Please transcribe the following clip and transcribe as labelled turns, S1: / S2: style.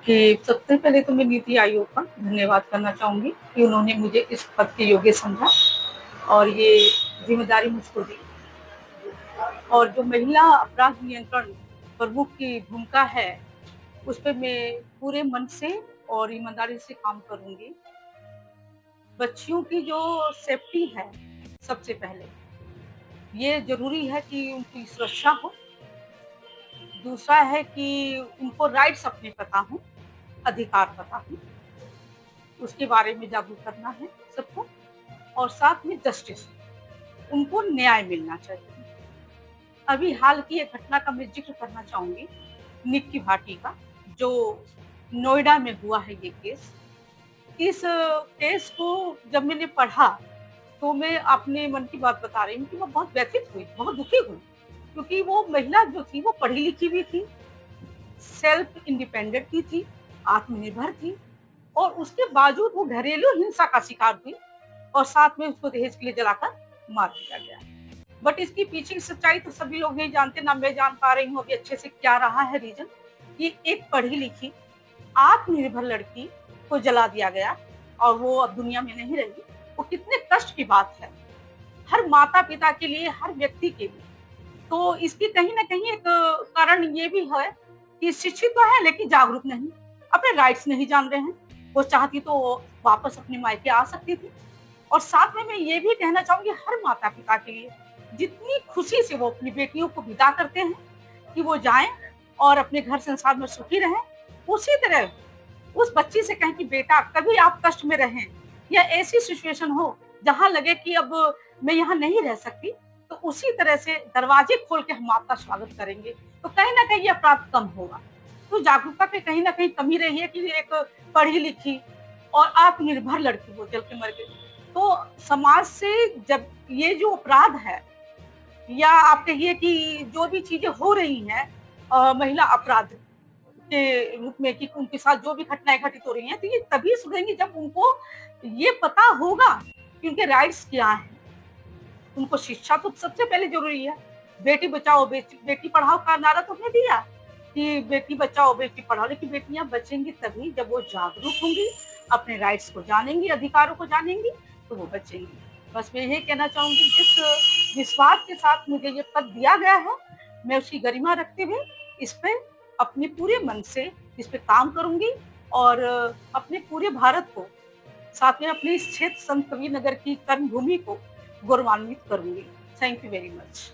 S1: कि सबसे पहले तो मैं नीति आयोग का धन्यवाद करना चाहूँगी कि उन्होंने मुझे इस पद के योग्य समझा और ये ज़िम्मेदारी मुझको दी। और जो महिला अपराध नियंत्रण प्रमुख की भूमिका है, उस पे मैं पूरे मन से और ईमानदारी से काम करूँगी। बच्चियों की जो सेफ्टी है, सबसे पहले, ये ज़रूरी है कि उनकी सुरक्षा हो। दूसरा है कि उनको राइट्स अपने पता हों, अधिकार पता हों, उसके बारे में जागरूक करना है सबको और साथ में जस्टिस, उनको न्याय मिलना चाहिए। अभी हाल की एक घटना का मैं ज़िक्र करना चाहूँगी, निक्की भाटी का, जो नोएडा में हुआ है ये केस। इस केस को जब मैंने पढ़ा, तो मैं अपने मन की बात बता रही हूँ कि मैं बहुत व्यथित हुई, बहुत दुखी हुई, क्योंकि वो महिला जो थी, वो पढ़ी-लिखी भी थी, सेल्फ इंडिपेंडेंट भी थी, आत्मनिर्भर थी और उसके बावजूद वो घरेलू हिंसा का शिकार हुई और साथ में उसको दहेज के लिए जलाकर मार दिया गया। बट इसके पीछे की सच्चाई तो सभी लोग नहीं जानते, ना मैं जान पा रही हूँ अभी अच्छे से क्या रहा है रीज़न, कि एक पढ़ी-लिखी, आत्मनिर्भर लड़की को जला दिया गया और वो अब दुनिया में नहीं रही। वो कितने कष्ट की बात है, हर माता-पिता के लिए, हर व्यक्ति के लिए। तो इसकी कहीं न कहीं एक कारण ये भी है कि शिक्षित तो है लेकिन जागरूक नहीं, अपने राइट्स नहीं जान रहे हैं। वो चाहती तो वापस अपने मायके आ सकती थी। और साथ में मैं ये भी कहना चाहूँगी हर माता-पिता के लिए, जितनी खुशी से वो अपनी बेटियों को विदा करते हैं कि वो जाएँ और अपने घर संसार में सुखी रहें, उसी तरह उस बच्ची से कहें कि बेटा कभी आप कष्ट में रहें या ऐसी सिचुएशन हो जहाँ लगे कि अब मैं यहाँ नहीं रह सकती, तो उसी तरह से दरवाजे खोल के हम आपका स्वागत करेंगे। तो कहीं न कहीं ये अपराध कम होगा। तो जागरूकता की कहीं न कहीं कमी रही है कि एक पढ़ी-लिखी और आत्मनिर्भर लड़की वो जल के मर गई। तो समाज से जब ये जो अपराध है या आप कहिए कि जो भी चीज़ें हो रही हैं महिला अपराध के रूप में कि उनके साथ जो भी घटनाएँ घटित हो रही हैं, तो ये तभी सुधरेंगी जब उनको ये पता होगा कि उनके राइट्स क्या हैं। उनको शिक्षा तो सबसे पहले ज़रूरी है। बेटी बचाओ, बेटी पढ़ाओ का नारा तो हमने दिया कि बेटी बचाओ, बेटी पढ़ाओ, लेकिन बेटियाँ बचेंगी तभी जब वो जागरूक होंगी, अपने राइट्स को जानेंगी, अधिकारों को जानेंगी, तो वो बचेंगी। बस मैं यही कहना चाहूँगी जिस विश्वास के साथ मुझे ये पद दिया गया है, मैं उसकी गरिमा रखते हुए इस पे अपने पूरे मन से इस पे काम करूँगी और अपने पूरे भारत को, साथ में अपने इस क्षेत्र संत कबीर नगर की कर्मभूमि को गौरवान्वित करूँगी। Thank you very much.